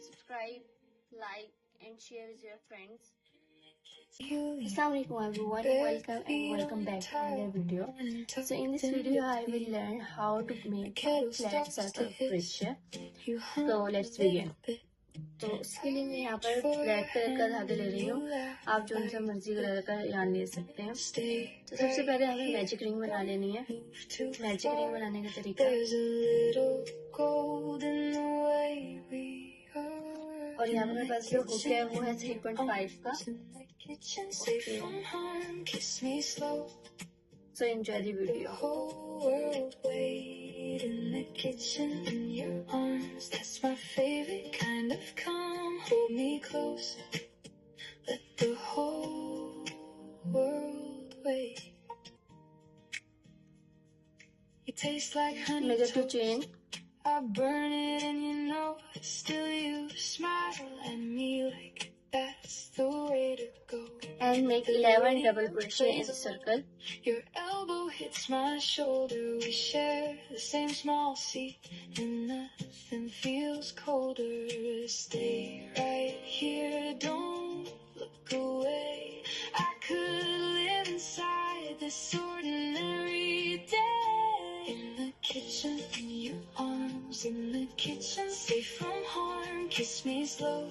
subscribe, like and share with your friends. Assalamualaikum everyone, welcome back to another video. So in this video I will learn how to make a flat circle crochet. So let's begin. तो उसके लिए मैं यहाँ पर black colour का धागा ले रही हूँ, आप जो सा मर्जी कलर का यार्न ले सकते हैं। तो सबसे पहले हमें मैजिक रिंग बना लेनी है। मैजिक रिंग बनाने का तरीका, और यहाँ पर मेरे पास जो हुक है वो है 3.5 का। So enjoy the video. In the kitchen, in your arms, that's my favorite kind of calm. Hold me close, let the whole world wait. You taste like honey toast. I burn it and you know it. Still you smile at me like that's the way to go. And make 11 double crochet in a circle. Your elbow hits my shoulder. We share the same small seat, and nothing feels colder. Stay right here, don't look away. I could live inside this ordinary day. In the kitchen, in your arms. In the kitchen, safe from harm. Kiss me slow.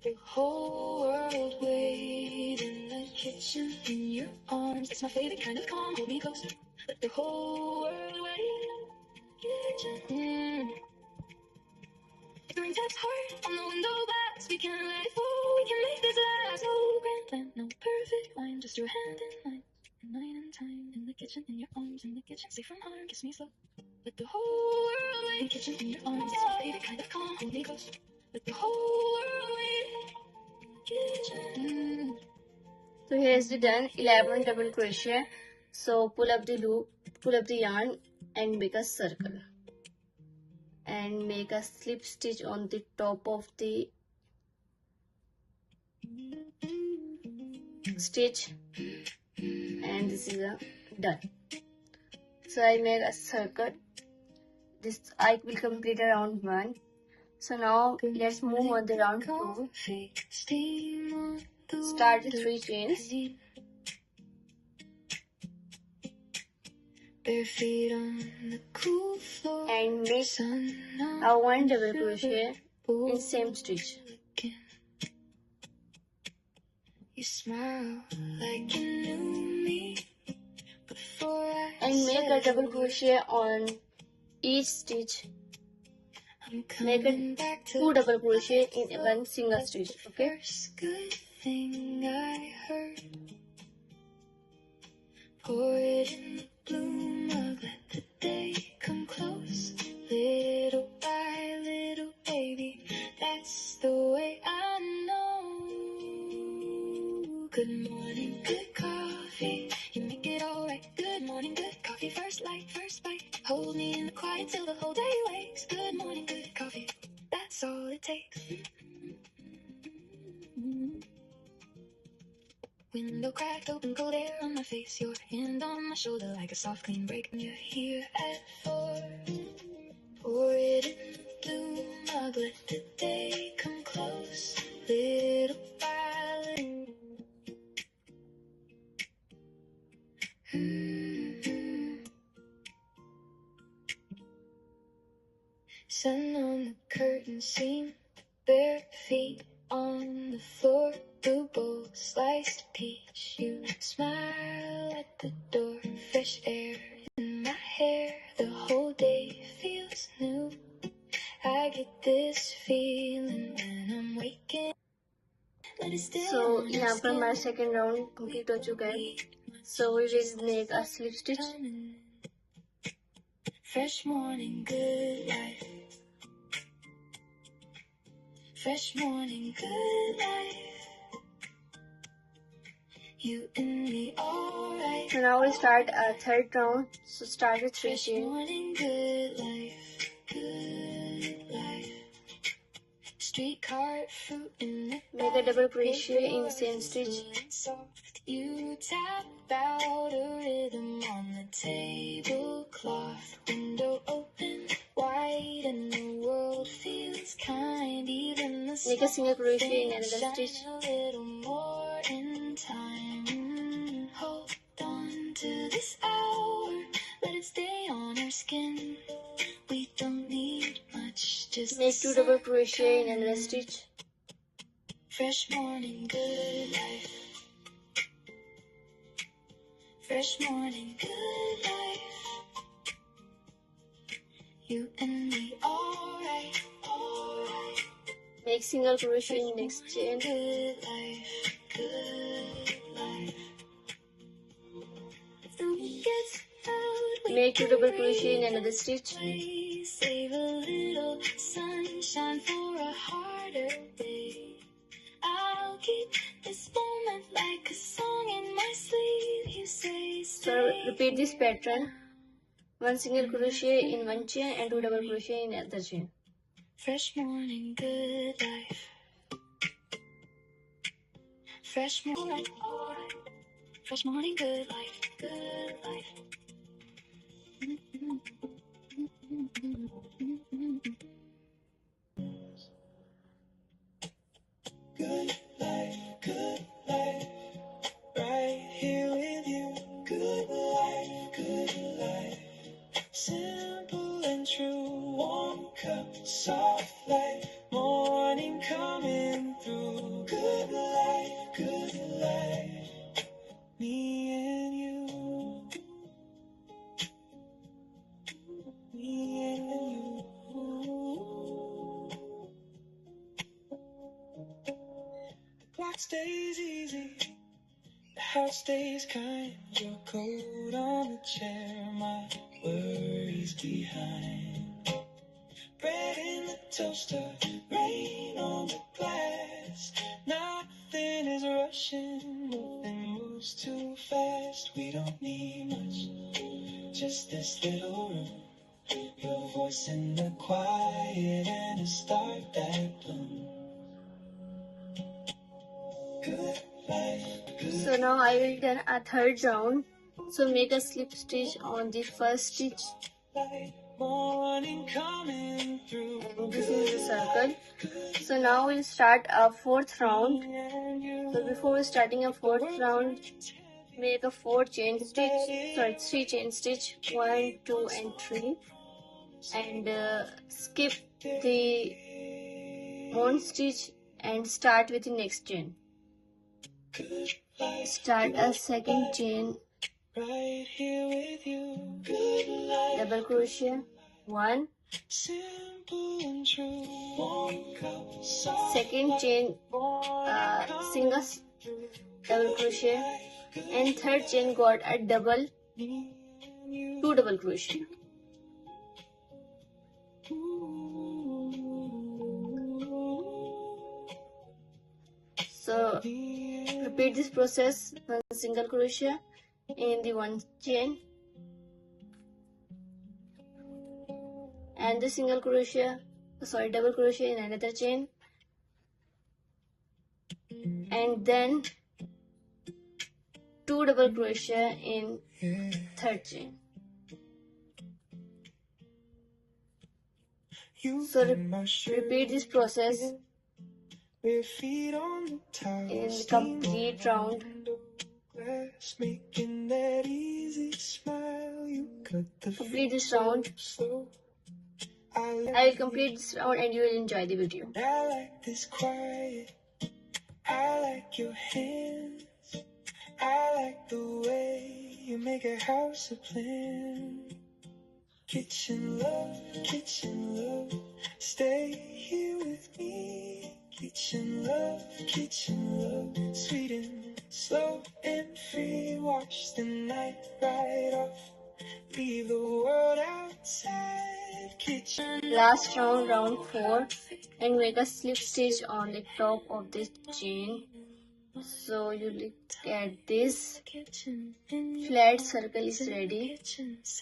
The whole world wait. In the kitchen, in your arms. It's my favorite kind of calm. Hold me closer. Let the whole world wait. Kitchen. If the rain taps hard on the window glass, we can let it fall. We can make this last. No grand plan, no perfect line, just your hand in mine. And night and time. In the kitchen, in your arms. In the kitchen, safe from harm. Kiss me slow. Let the whole world wait. In the kitchen, in your arms. It's my favorite kind of calm. Hold me close. Let the whole world wait. Kitchen. So here is the done 11 double crochet. So pull up the loop, pull up the yarn and make a circle. And make a slip stitch on the top of the stitch. And this is a done. So I made a circle. This I will complete around 1. So now let's move on the round 2. Start the 3 chains. Bare feet on the cool floor. And make a 1 double crochet in same stitch. You smile like you knew me before and make a double crochet on each stitch. Make a 2 double crochet in 1 single stitch. Okay. First good thing I heard. Pour it in the blue mug. Let the day come close. Little by little, baby. That's the way I know. Good morning, good coffee. You make it alright. Good morning, good coffee. First light, first bite. Hold me in the quiet till the whole day wakes. Good morning, good coffee. That's all it takes. Window cracked open, cold air on my face. Your hand on my shoulder like a soft, clean break. And you're here at 4. Pour it in the blue mug. Let the day come close. Little by little. Sun on the curtain seam, bare feet on the floor, blue bowl, sliced peach. You smile at the door, fresh air in my hair. The whole day feels new. I get this feeling when I'm waking. So यहाँ पर हमारा second round complete हो चुका है. So we will make a slip stitch. Fresh morning, good life. Fresh morning, good life. You and me, alright. So now we start a third round. So start with 3 chains. Fresh morning, good life, good life. Streetcar fruit in the make a double crochet in the same stitch. You tap out a rhythm on the tablecloth. Window open wide and the world feels kind. Make a single crochet in another stitch. Hold on to this hour, let it stay on our skin. We don't need much, just make 2 double crochet in another stitch. Fresh morning, good life. Fresh morning, good life. You and me, alright, alright. Make single crochet in next chain. Good life, good life. If the wind gets out, make 2 double crochet in another stitch. Save a little sunshine for a harder day. I'll keep this moment like a song in my sleeve. You say, so repeat this pattern. 1 single crochet in one chain and 2 double crochet in other chain. Fresh morning, good life. Fresh morning, fresh morning, good life, good life. Good life, good life. Right here with you. Good life, good life. Simple and true. Warm cup, soft light. Morning coming through. Good life, good life. Me and you. Me and you. The clock stays easy. The house stays kind. Your coat on the chair. My worries behind. Bread in the toaster. Rain on the glass. Nothing is rushing. Nothing moves too fast. We don't need much. Just this little room. Your voice in the quiet and a star that blooms. Good life. So now I will done a third round. So make a slip stitch on the first stitch. Morning coming through. And this is the circle. So now we'll start a fourth round. So before starting a fourth round, make a 4 chain stitch. Sorry, 3 chain stitch. 1, 2, and 3. And skip the one stitch and start with the next chain. Start a second chain, right here with you. Double crochet, 1, second chain, single double crochet, and third chain got a double, 2 double crochet. So repeat this process. 1 single crochet in the one chain and the single crochet, double crochet in another chain, and then 2 double crochet in third chain. So repeat this process in the complete round. Complete this round. I will complete this round and you will enjoy the video. I like this quiet. I like your hands. I like the way you make a house a plan. Kitchen love, stay here with me. Kitchen love, sweet and slow and free. Watch the night ride off, leave the world outside. Kitchen. Last round, round 4, and make a slip stitch on the top of this chain. So you look at this, flat circle is ready.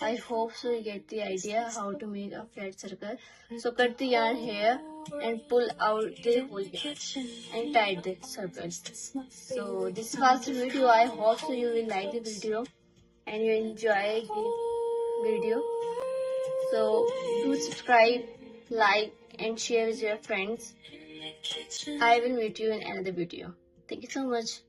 I hope so you get the idea how to make a flat circle. So cut the yarn here and pull out the whole yarn and tie the circle. So this was the video. I hope so you will like the video and you enjoy the video. So do subscribe, like and share with your friends. the kitchen. I will meet you in another video. Thank you so much.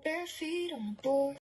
Bare feet on the board.